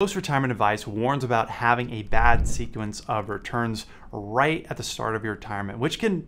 Post-retirement advice warns about having a bad sequence of returns right at the start of your retirement, which can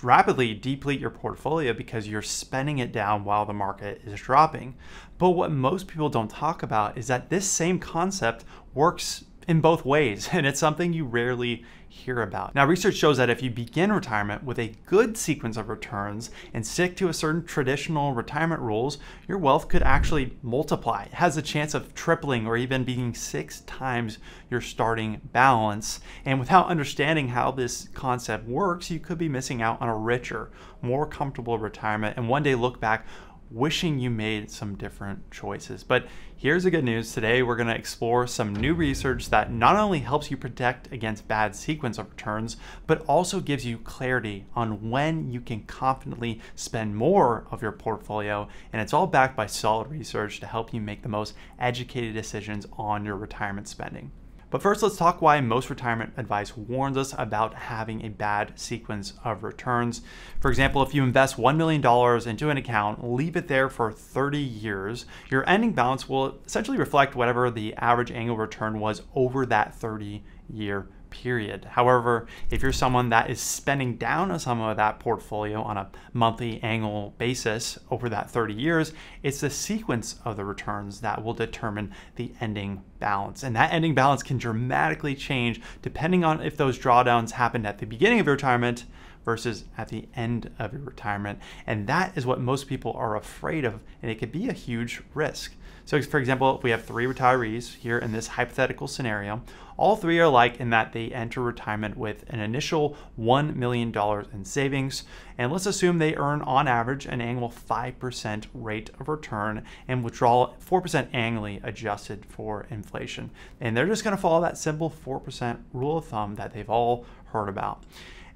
rapidly deplete your portfolio because you're spending it down while the market is dropping. But what most people don't talk about is that this same concept works in both ways, and it's something you rarely hear about. Now, research shows that if you begin retirement with a good sequence of returns and stick to a certain traditional retirement rules, your wealth could actually multiply. It has a chance of tripling or even being 6 times your starting balance. And without understanding how this concept works, you could be missing out on a richer, more comfortable retirement and one day look back wishing you made some different choices. But here's the good news. Today, we're going to explore some new research that not only helps you protect against bad sequence of returns, but also gives you clarity on when you can confidently spend more of your portfolio. And it's all backed by solid research to help you make the most educated decisions on your retirement spending. But first, let's talk why most retirement advice warns us about having a bad sequence of returns. For example, if you invest $1 million into an account, leave it there for 30 years, your ending balance will essentially reflect whatever the average annual return was over that 30-year period. However, if you're someone that is spending down some of that portfolio on a monthly annual basis over that 30 years, it's the sequence of the returns that will determine the ending balance. And that ending balance can dramatically change depending on if those drawdowns happened at the beginning of your retirement versus at the end of your retirement. And that is what most people are afraid of, and it could be a huge risk. So for example, if we have 3 retirees here in this hypothetical scenario, all 3 are alike in that they enter retirement with an initial $1 million in savings. And let's assume they earn on average an annual 5% rate of return and withdraw 4% annually adjusted for inflation. And they're just going to follow that simple 4% rule of thumb that they've all heard about.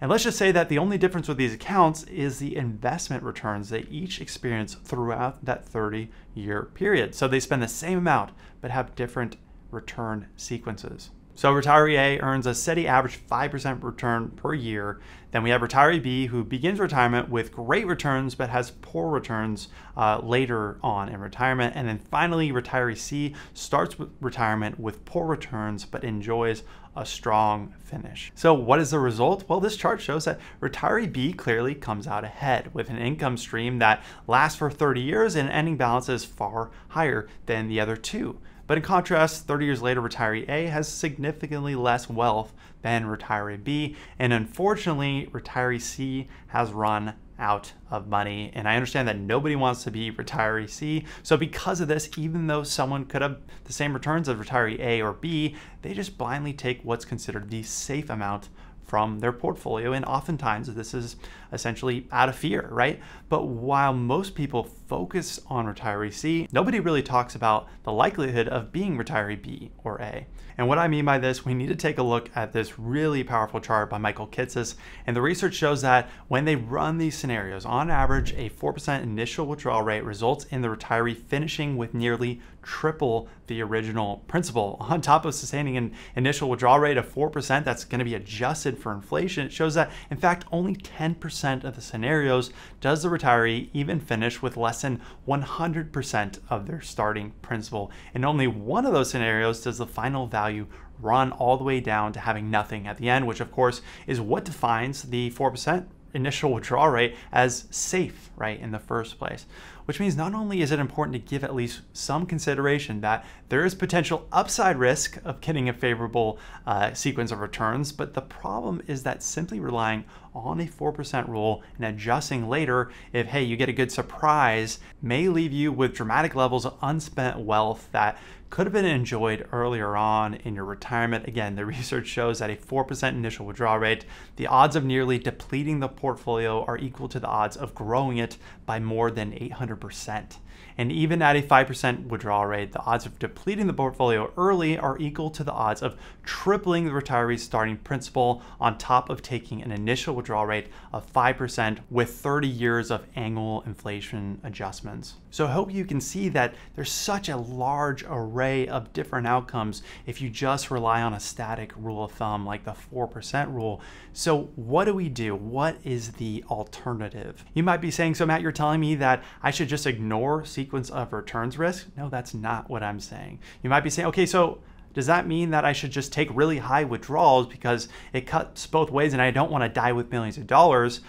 And let's just say that the only difference with these accounts is the investment returns they each experience throughout that 30-year period. So they spend the same amount, but have different return sequences. So retiree A earns a steady average 5% return per year. Then we have retiree B, who begins retirement with great returns but has poor returns later on in retirement. And then finally, retiree C starts with retirement with poor returns but enjoys a strong finish. So what is the result? Well, this chart shows that retiree B clearly comes out ahead with an income stream that lasts for 30 years and ending balance is far higher than the other 2. But in contrast, 30 years later, retiree A has significantly less wealth than retiree B. And unfortunately, retiree C has run out of money. And I understand that nobody wants to be retiree C. So because of this, even though someone could have the same returns as retiree A or B, they just blindly take what's considered the safe amount from their portfolio. And oftentimes this is essentially out of fear, right? But while most people focus on retiree C, nobody really talks about the likelihood of being retiree B or A. And what I mean by this, we need to take a look at this really powerful chart by Michael Kitces. And the research shows that when they run these scenarios, on average, a 4% initial withdrawal rate results in the retiree finishing with nearly triple the original principal. On top of sustaining an initial withdrawal rate of 4% that's going to be adjusted for inflation, it shows that, in fact, only 10% of the scenarios does the retiree even finish with less than 100% of their starting principal. In only one of those scenarios does the final value run all the way down to having nothing at the end, which of course is what defines the 4% initial withdrawal rate as safe, right, in the first place. Which means not only is it important to give at least some consideration that there is potential upside risk of getting a favorable sequence of returns, but the problem is that simply relying on a 4% rule and adjusting later if, hey, you get a good surprise, may leave you with dramatic levels of unspent wealth that could have been enjoyed earlier on in your retirement. Again, the research shows that a 4% initial withdrawal rate, the odds of nearly depleting the portfolio are equal to the odds of growing it by more than 800%. And even at a 5% withdrawal rate, the odds of depleting the portfolio early are equal to the odds of tripling the retiree's starting principal on top of taking an initial withdrawal rate of 5% with 30 years of annual inflation adjustments. So I hope you can see that there's such a large array of different outcomes if you just rely on a static rule of thumb like the 4% rule. So what do we do? What is the alternative? You might be saying, so Matt, you're telling me that I should just ignore sequence of returns risk? No, that's not what I'm saying. You might be saying, okay, so Does that mean that I should just take really high withdrawals because it cuts both ways and I don't want to die with millions of dollars?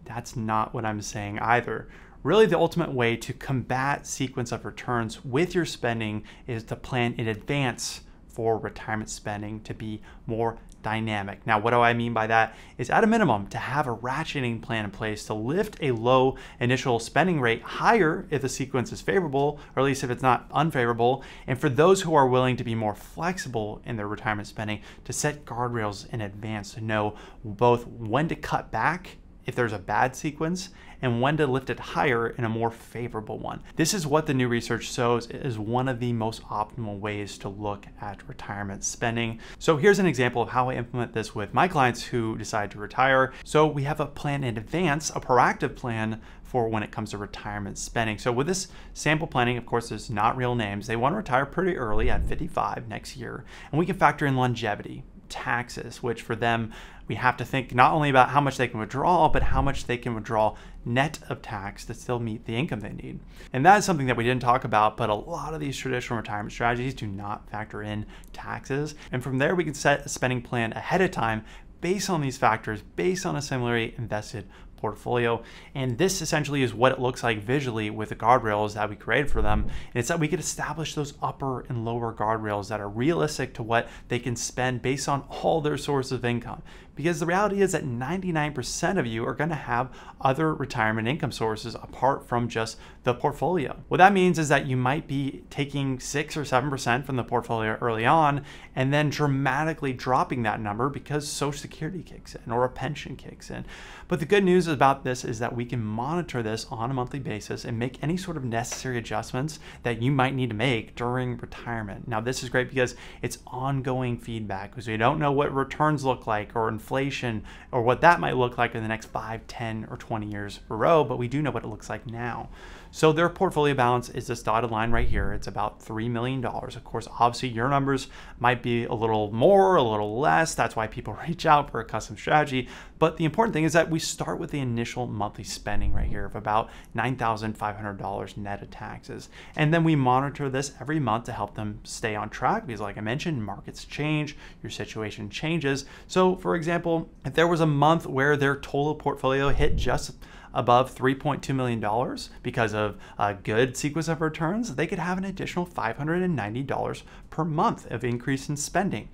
That's not what I'm saying either. Really, the ultimate way to combat sequence of returns with your spending is to plan in advance for retirement spending to be more dynamic. Now, what do I mean by that? Is at a minimum to have a ratcheting plan in place to lift a low initial spending rate higher if the sequence is favorable, or at least if it's not unfavorable. And for those who are willing to be more flexible in their retirement spending, to set guardrails in advance to know both when to cut back if there's a bad sequence and when to lift it higher in a more favorable one. This is what the new research shows is one of the most optimal ways to look at retirement spending. So here's an example of how I implement this with my clients who decide to retire. So we have a plan in advance, a proactive plan for when it comes to retirement spending. So with this sample planning, of course, there's not real names. They want to retire pretty early at 55 next year. And we can factor in longevity, taxes, which for them, we have to think not only about how much they can withdraw, but how much they can withdraw net of tax to still meet the income they need. And that is something that we didn't talk about, but a lot of these traditional retirement strategies do not factor in taxes. And from there, we can set a spending plan ahead of time based on these factors, based on a similarly invested portfolio. And this essentially is what it looks like visually with the guardrails that we created for them. And it's that we could establish those upper and lower guardrails that are realistic to what they can spend based on all their sources of income. Because the reality is that 99% of you are going to have other retirement income sources apart from just the portfolio. What that means is that you might be taking 6 or 7% from the portfolio early on and then dramatically dropping that number because Social Security kicks in or a pension kicks in. But the good news about this is that we can monitor this on a monthly basis and make any sort of necessary adjustments that you might need to make during retirement. Now, this is great because it's ongoing feedback because we don't know what returns look like or inflation or what that might look like in the next 5, 10, or 20 years in a row, but we do know what it looks like now. So their portfolio balance is this dotted line right here. It's about $3 million. Of course, obviously your numbers might be a little more, a little less. That's why people reach out for a custom strategy. But the important thing is that we start with the initial monthly spending right here of about $9,500 net of taxes. And then we monitor this every month to help them stay on track because like I mentioned, markets change, your situation changes. So for example, if there was a month where their total portfolio hit just above $3.2 million because of a good sequence of returns, they could have an additional $590 per month of increase in spending.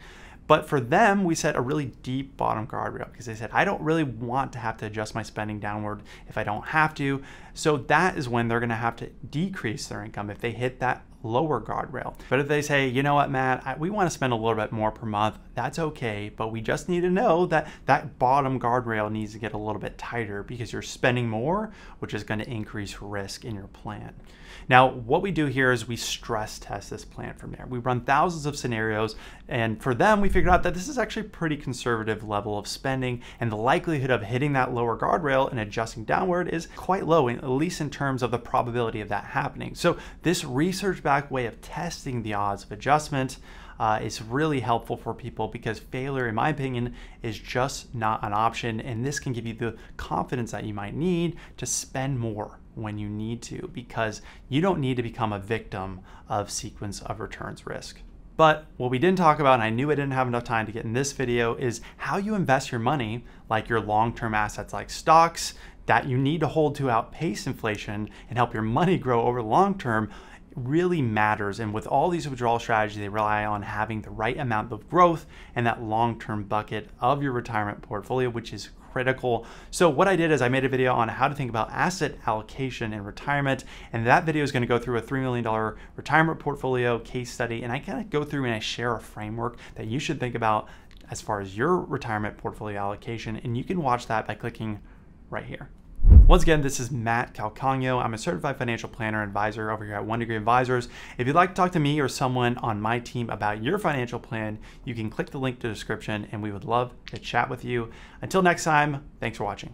But for them, we set a really deep bottom guardrail because they said, I don't really want to have to adjust my spending downward if I don't have to. So that is when they're going to have to decrease their income if they hit that lower guardrail. But if they say, you know what, Matt, we want to spend a little bit more per month, that's okay. But we just need to know that that bottom guardrail needs to get a little bit tighter because you're spending more, which is going to increase risk in your plan. Now, what we do here is we stress test this plan from there. We run thousands of scenarios, and for them, we figured out that this is actually a pretty conservative level of spending, and the likelihood of hitting that lower guardrail and adjusting downward is quite low, at least in terms of the probability of that happening. So this research-backed way of testing the odds of adjustment is really helpful for people because failure, in my opinion, is just not an option, and this can give you the confidence that you might need to spend more when you need to, because you don't need to become a victim of sequence of returns risk. But what we didn't talk about, and I knew I didn't have enough time to get in this video, is how you invest your money, like your long-term assets like stocks that you need to hold to outpace inflation and help your money grow over the long term really matters. And with all these withdrawal strategies, they rely on having the right amount of growth and that long-term bucket of your retirement portfolio, which is critical. So what I did is I made a video on how to think about asset allocation in retirement, and that video is going to go through a $3 million retirement portfolio case study, and I kind of go through and I share a framework that you should think about as far as your retirement portfolio allocation, and you can watch that by clicking right here. Once again, this is Matt Calcagno. I'm a certified financial planner and advisor over here at One Degree Advisors. If you'd like to talk to me or someone on my team about your financial plan, you can click the link to the description and we would love to chat with you. Until next time, thanks for watching.